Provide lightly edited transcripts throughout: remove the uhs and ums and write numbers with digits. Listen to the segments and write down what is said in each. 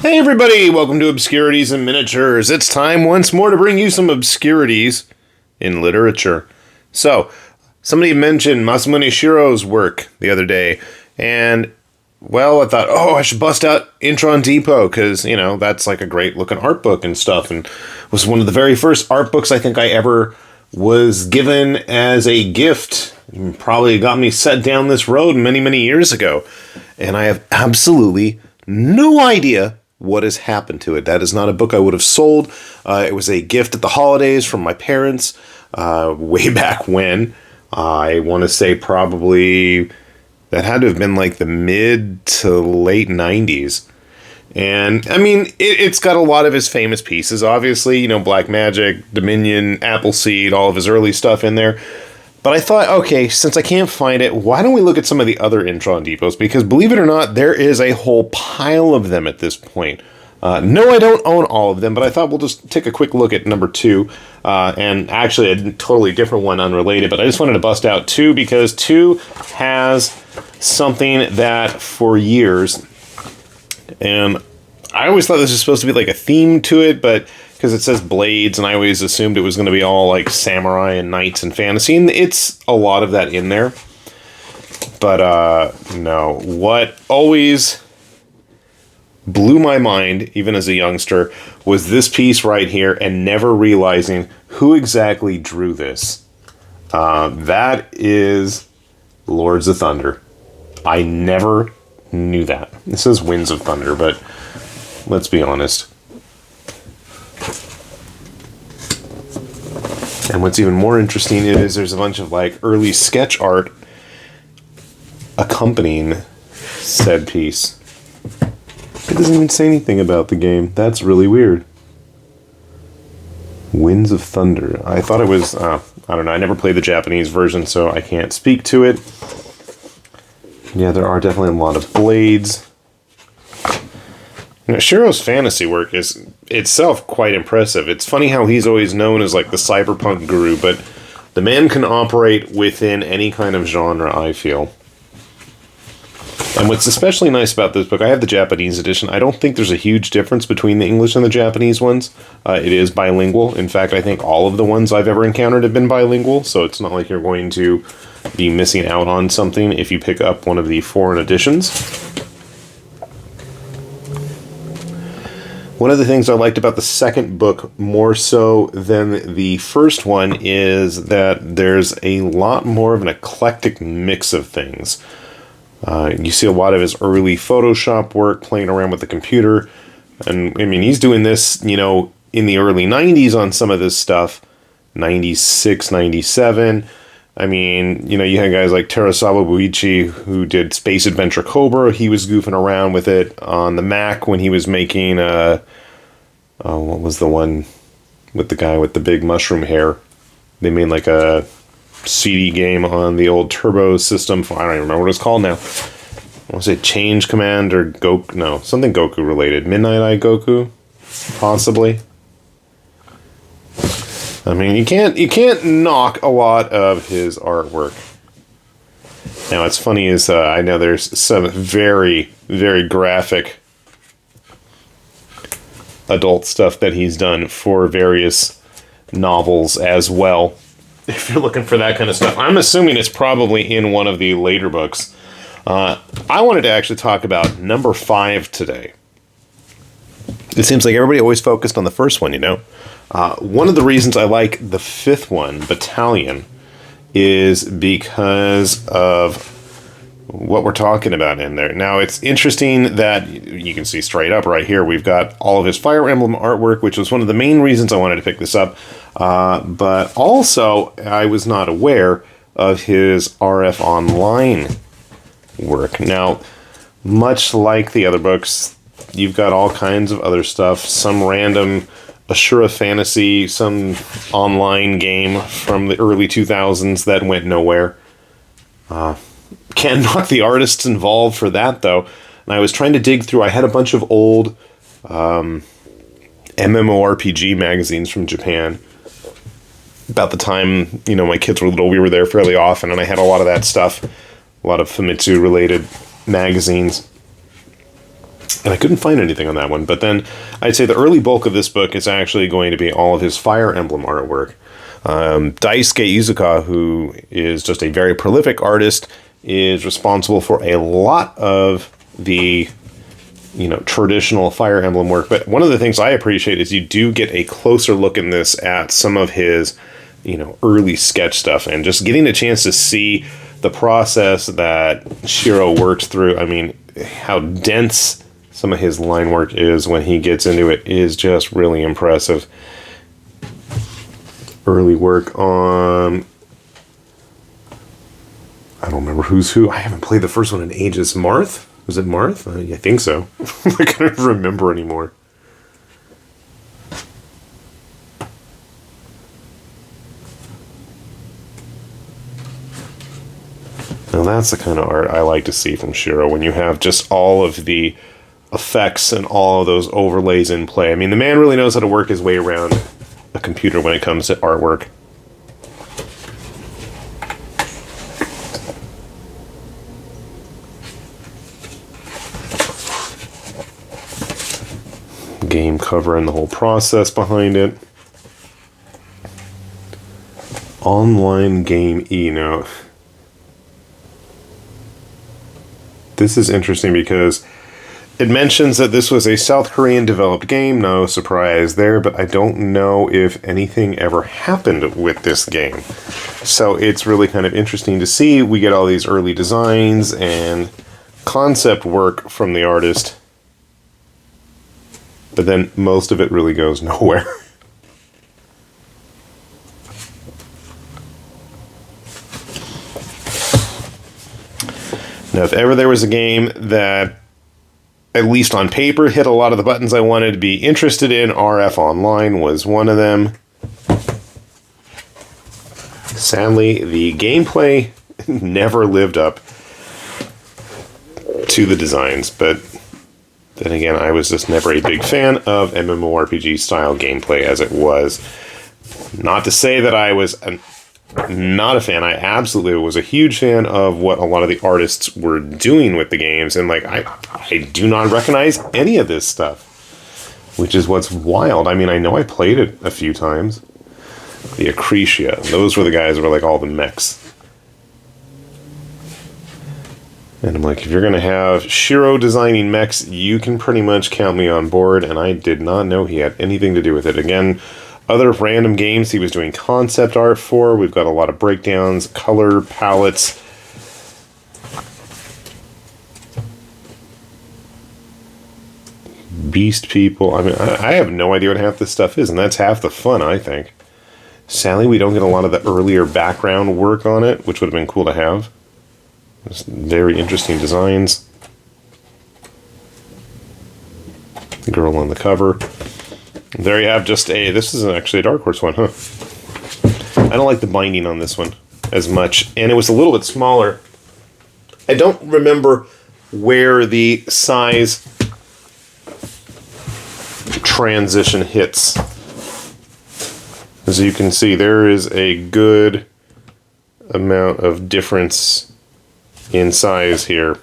Hey everybody, welcome to Obscurities and Miniatures. It's time once more to bring you some obscurities in literature. So, somebody mentioned Masamune Shirow's work the other day, and, well, I thought, I should bust out Intron Depot, because, that's like a great looking art book and stuff, and was one of the very first art books I think I ever was given as a gift. Probably got me set down this road many, many years ago, and I have absolutely no idea what has happened to it. That is not a book I would have sold. It was a gift at the holidays from my parents way back when. I want to say probably that had to have been like the mid to late 90s. And, I mean, it's got a lot of his famous pieces, obviously. Black Magic, Dominion, Appleseed, all of his early stuff in there. But I thought, okay, since I can't find it, why don't we look at some of the other Intron depots? Because believe it or not, there is a whole pile of them at this point. No, I don't own all of them, but I thought we'll just take a quick look at number 2. And actually a totally different one, unrelated, but I just wanted to bust out 2 because 2 has something that for years, and I always thought this was supposed to be like a theme to it, but because it says blades, and I always assumed it was going to be all like samurai and knights and fantasy, and it's a lot of that in there. But no, what always blew my mind, even as a youngster, was this piece right here, and never realizing who exactly drew this. That is Lords of Thunder. I never knew that. This says Winds of Thunder, but let's be honest. And what's even more interesting is there's a bunch of like early sketch art accompanying said piece. It doesn't even say anything about the game. That's really weird. Winds of Thunder. I thought it was, I don't know, I never played the Japanese version, so I can't speak to it. Yeah, there are definitely a lot of blades. Shirow's fantasy work is itself quite impressive. It's funny how he's always known as like the cyberpunk guru, but the man can operate within any kind of genre, I feel. And what's especially nice about this book, I have the Japanese edition. I don't think there's a huge difference between the English and the Japanese ones. It is bilingual. In fact, I think all of the ones I've ever encountered have been bilingual, so it's not like you're going to be missing out on something if you pick up one of the foreign editions. One of the things I liked about the second book more so than the first one is that there's a lot more of an eclectic mix of things. You see a lot of his early Photoshop work, playing around with the computer. And, I mean, he's doing this, in the early 90s on some of this stuff. 96, 97. I mean, you had guys like Terasawa Buichi who did Space Adventure Cobra. He was goofing around with it on the Mac when he was making, what was the one with the guy with the big mushroom hair? They made like a CD game on the old Turbo system. I don't even remember what it's called now. I want to say Change Command or Goku. No, something Goku related. Midnight Eye Goku? Possibly. I mean, you can't knock a lot of his artwork. Now, what's funny is I know there's some very, very graphic adult stuff that he's done for various novels as well. If you're looking for that kind of stuff, I'm assuming it's probably in one of the later books. I wanted to actually talk about number 5 today. It seems like everybody always focused on the first one, One of the reasons I like the 5th one, Battalion, is because of what we're talking about in there. Now, it's interesting that you can see straight up right here, we've got all of his Fire Emblem artwork, which was one of the main reasons I wanted to pick this up. But also, I was not aware of his RF Online work. Now, much like the other books, you've got all kinds of other stuff, some random Ashura Fantasy, some online game from the early 2000s that went nowhere. Can't knock the artists involved for that, though. And I was trying to dig through, I had a bunch of old MMORPG magazines from Japan. About the time, my kids were little, we were there fairly often, and I had a lot of that stuff. A lot of Famitsu-related magazines. And I couldn't find anything on that one. But then I'd say the early bulk of this book is actually going to be all of his Fire Emblem artwork. Daisuke Izuka, who is just a very prolific artist, is responsible for a lot of the, traditional Fire Emblem work. But one of the things I appreciate is you do get a closer look in this at some of his, early sketch stuff, and just getting a chance to see the process that Shirow worked through. I mean, how dense some of his line work is when he gets into it is just really impressive. Early work on, I don't remember who's who. I haven't played the first one in ages. Marth? Was it Marth? I think so. I can't remember anymore. Now that's the kind of art I like to see from Shirow, when you have just all of the effects and all of those overlays in play. I mean, the man really knows how to work his way around a computer when it comes to artwork. Game cover and the whole process behind it. Online game E-note. This is interesting because it mentions that this was a South Korean developed game, no surprise there, but I don't know if anything ever happened with this game. So it's really kind of interesting to see. We get all these early designs and concept work from the artist, but then most of it really goes nowhere. Now, if ever there was a game that, at least on paper, hit a lot of the buttons I wanted to be interested in, RF Online was one of them. Sadly, the gameplay never lived up to the designs, but then again, I was just never a big fan of MMORPG style gameplay as it was. Not to say that I was not a fan. I absolutely was a huge fan of what a lot of the artists were doing with the games, and I do not recognize any of this stuff, which is what's wild. I mean, I know I played it a few times. The Acretia, those were the guys that were like all the mechs. And I'm like, if you're going to have Shirow designing mechs, you can pretty much count me on board, and I did not know he had anything to do with it. Again, other random games he was doing concept art for. We've got a lot of breakdowns, color palettes. Beast people. I mean, I have no idea what half this stuff is, and that's half the fun, I think. Sadly, we don't get a lot of the earlier background work on it, which would have been cool to have. Just very interesting designs. The girl on the cover. There you have just a... This is actually a Dark Horse one, huh? I don't like the binding on this one as much. And it was a little bit smaller. I don't remember where the size transition hits. As you can see, there is a good amount of difference in size here.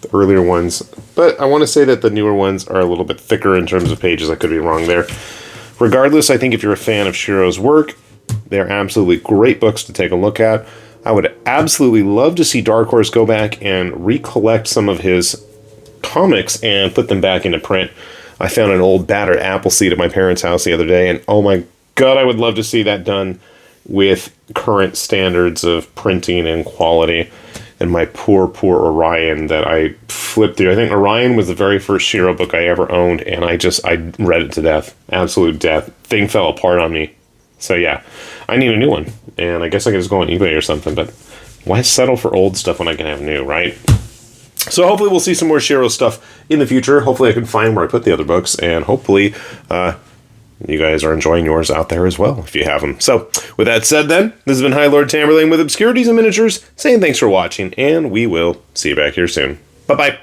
The earlier ones, but I want to say that the newer ones are a little bit thicker in terms of pages. I could be wrong there. Regardless, I think if you're a fan of Shirow's work, they're absolutely great books to take a look at. I would absolutely love to see Dark Horse go back and recollect some of his comics and put them back into print. I found an old battered Appleseed at my parents' house the other day, and oh my god, I would love to see that done with current standards of printing and quality. And my poor Orion that I flipped through. I think Orion was the very first Shirow book I ever owned, and I read it to death. Absolute death. Thing fell apart on me. So yeah, I need a new one. And I guess I could just go on eBay or something, but why settle for old stuff when I can have new, right? So hopefully we'll see some more Shirow stuff in the future. Hopefully I can find where I put the other books, and hopefully you guys are enjoying yours out there as well, if you have them. So, with that said then, this has been High Lord Tamerlane with Obscurities and Miniatures, saying thanks for watching, and we will see you back here soon. Bye-bye.